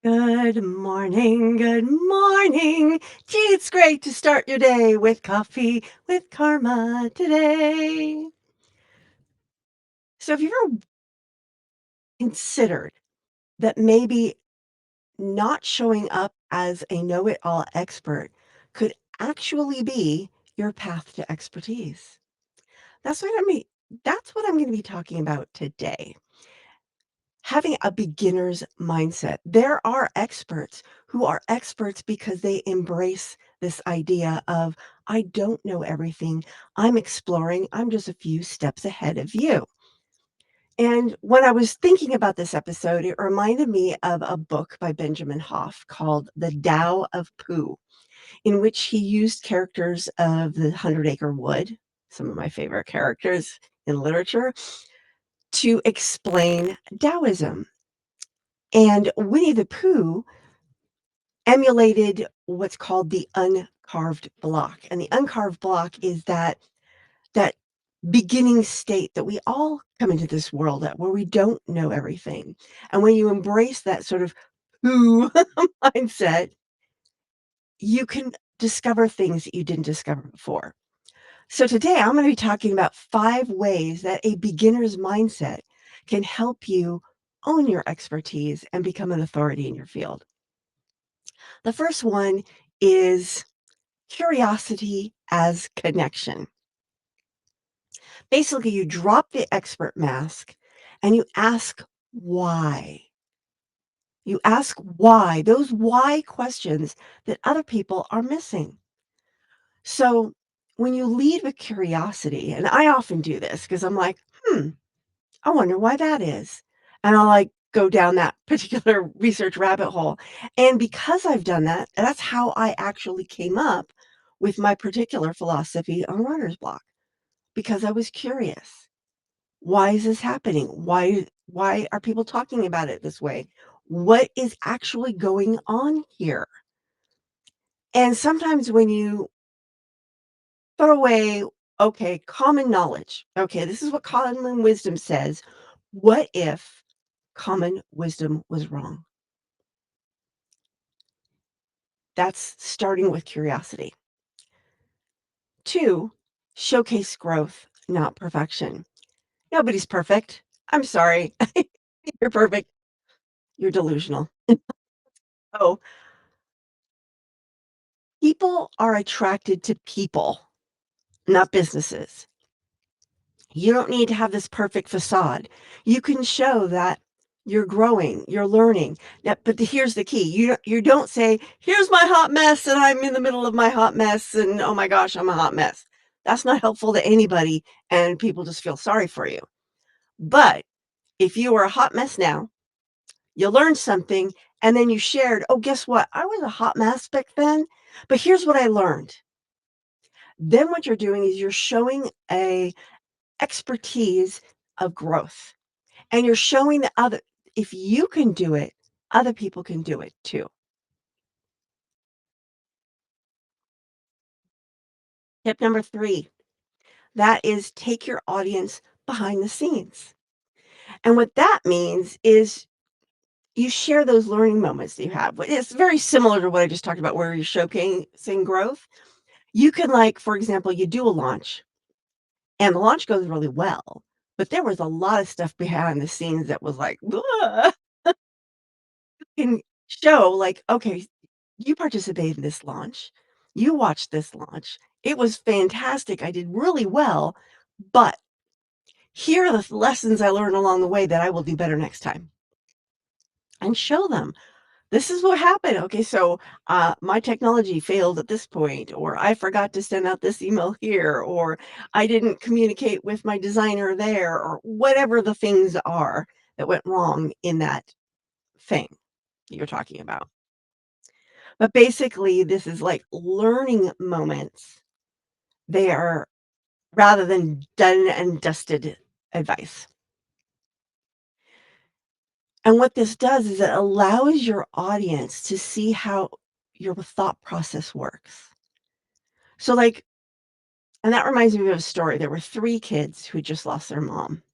Good morning, good morning. Gee, it's great to start your day with coffee with Karma today. So, have you ever considered that maybe not showing up as a know it all expert could actually be your path to expertise? That's what I mean. That's what I'm going to be talking about today. Having a beginner's mindset. There are experts who are experts because they embrace this idea of, I don't know everything. I'm exploring. I'm just a few steps ahead of you. And when I was thinking about this episode, it reminded me of a book by Benjamin Hoff called The Tao of Pooh, in which he used characters of the Hundred Acre Wood, some of my favorite characters in literature, to explain Taoism. And Winnie the Pooh emulated what's called the uncarved block, and the uncarved block is that beginning state that we all come into this world at, where we don't know everything, and when you embrace that sort of Pooh mindset, you can discover things that you didn't discover before. So today, I'm gonna be talking about 5 ways that a beginner's mindset can help you own your expertise and become an authority in your field. The first one is curiosity as connection. Basically, you drop the expert mask and you ask why. You ask why, those why questions that other people are missing. So when you lead with curiosity, and I often do this because I'm like, I wonder why that is. And I'll like go down that particular research rabbit hole. And because I've done that, that's how I actually came up with my particular philosophy on writer's block, because I was curious. Why is this happening? Why are people talking about it this way? What is actually going on here? And sometimes when you throw away, okay, common knowledge. Okay, this is what common wisdom says. What if common wisdom was wrong? That's starting with curiosity. 2, showcase growth, not perfection. Nobody's perfect. I'm sorry. You're perfect. You're delusional. Oh, people are attracted to people, not businesses. You don't need to have this perfect facade. You can show that you're growing, you're learning. Now, but here's the key. You don't say, "Here's my hot mess, and I'm in the middle of my hot mess, and oh my gosh, I'm a hot mess." That's not helpful to anybody, and people just feel sorry for you. But if you are a hot mess now, you learned something, and then you shared, "Oh, guess what? I was a hot mess back then, but here's what I learned." Then what you're doing is you're showing a expertise of growth. And you're showing the other, if you can do it, other people can do it too. Tip number 3, that is take your audience behind the scenes. And what that means is you share those learning moments that you have. It's very similar to what I just talked about where you're showcasing growth. You can, like, for example, you do a launch and the launch goes really well, but there was a lot of stuff behind the scenes that was like, "Ugh." Can show like, okay, you participated in this launch. You watched this launch. It was fantastic. I did really well, but here are the lessons I learned along the way that I will do better next time. And show them this is what happened. Okay, so my technology failed at this point, or I forgot to send out this email here, or I didn't communicate with my designer there, or whatever the things are that went wrong in that thing that you're talking about. But basically, this is like learning moments. They are rather than done and dusted advice. And what this does is it allows your audience to see how your thought process works. So, like, and that reminds me of a story. There were 3 kids who just lost their mom.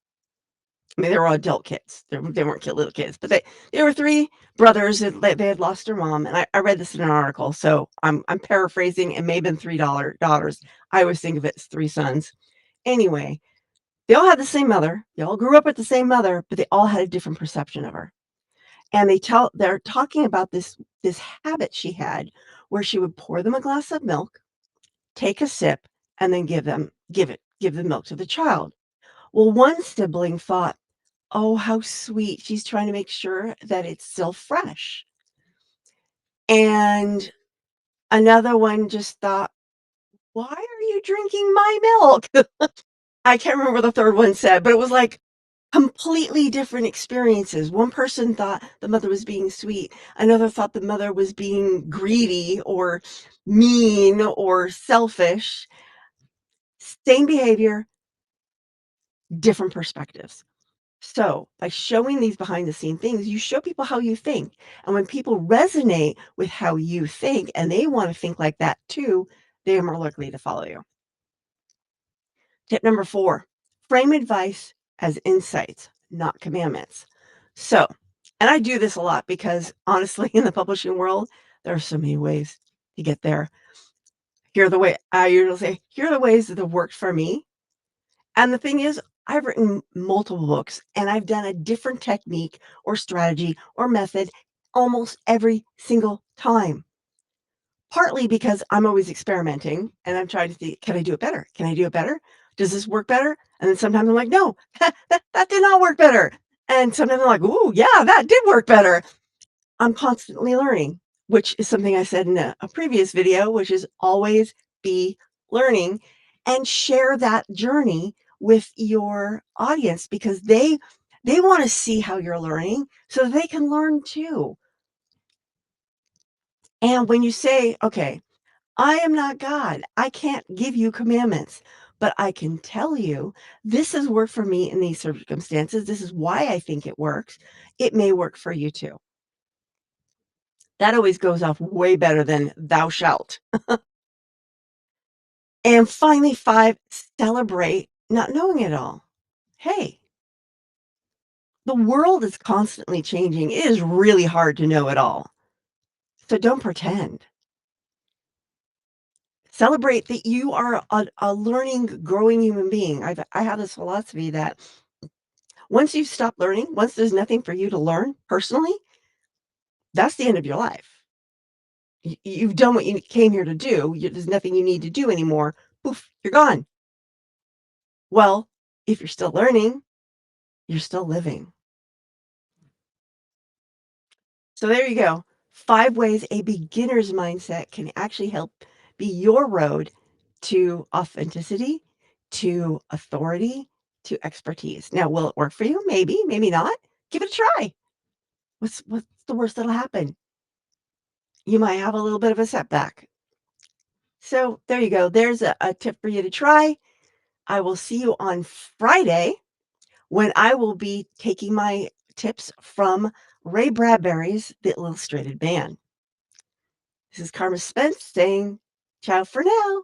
I mean, they were all adult kids. They weren't little kids, but they were 3 brothers and they had lost their mom, and I read this in an article, so I'm paraphrasing. It may have been 3 daughters. I always think of it as 3 sons. Anyway, they all had the same mother. They all grew up with the same mother, but they all had a different perception of her. And they're talking about this habit she had where she would pour them a glass of milk, take a sip, and then give the milk to the child. Well, one sibling thought, "Oh, how sweet. She's trying to make sure that it's still fresh." And another one just thought, "Why are you drinking my milk?" I can't remember what the 3rd one said, but it was like completely different experiences. One person thought the mother was being sweet. Another thought the mother was being greedy or mean or selfish. Same behavior, different perspectives. So, by showing these behind the scene things, you show people how you think. And when people resonate with how you think and they want to think like that too, they are more likely to follow you. Tip number 4, frame advice as insights, not commandments. So, and I do this a lot because honestly, in the publishing world, there are so many ways to get there. Here are the way I usually say, here are the ways that have worked for me. And the thing is, I've written multiple books and I've done a different technique or strategy or method almost every single time. Partly because I'm always experimenting and I'm trying to think, can I do it better? Can I do it better? Does this work better? And then sometimes I'm like, no, that did not work better. And sometimes I'm like, ooh, yeah, that did work better. I'm constantly learning, which is something I said in a previous video, which is always be learning and share that journey with your audience because they want to see how you're learning so they can learn too. And when you say, okay, I am not God. I can't give you commandments, but I can tell you this has worked for me in these circumstances. This is why I think it works. It may work for you too. That always goes off way better than thou shalt. And finally, 5, celebrate not knowing it all. Hey, the world is constantly changing. It is really hard to know it all. So don't pretend. Celebrate that you are a learning, growing human being. I have this philosophy that once you stop learning, once there's nothing for you to learn personally, that's the end of your life. You've done what you came here to do. There's nothing you need to do anymore. Poof, you're gone. Well, if you're still learning, you're still living. So there you go. 5 ways a beginner's mindset can actually help be your road to authenticity, to authority, to expertise. Now, will it work for you? Maybe, maybe not. Give it a try. What's the worst that'll happen? You might have a little bit of a setback. So there you go. There's a tip for you to try. I will see you on Friday when I will be taking my tips from Ray Bradbury's The Illustrated Man. This is Carma Spence saying ciao for now.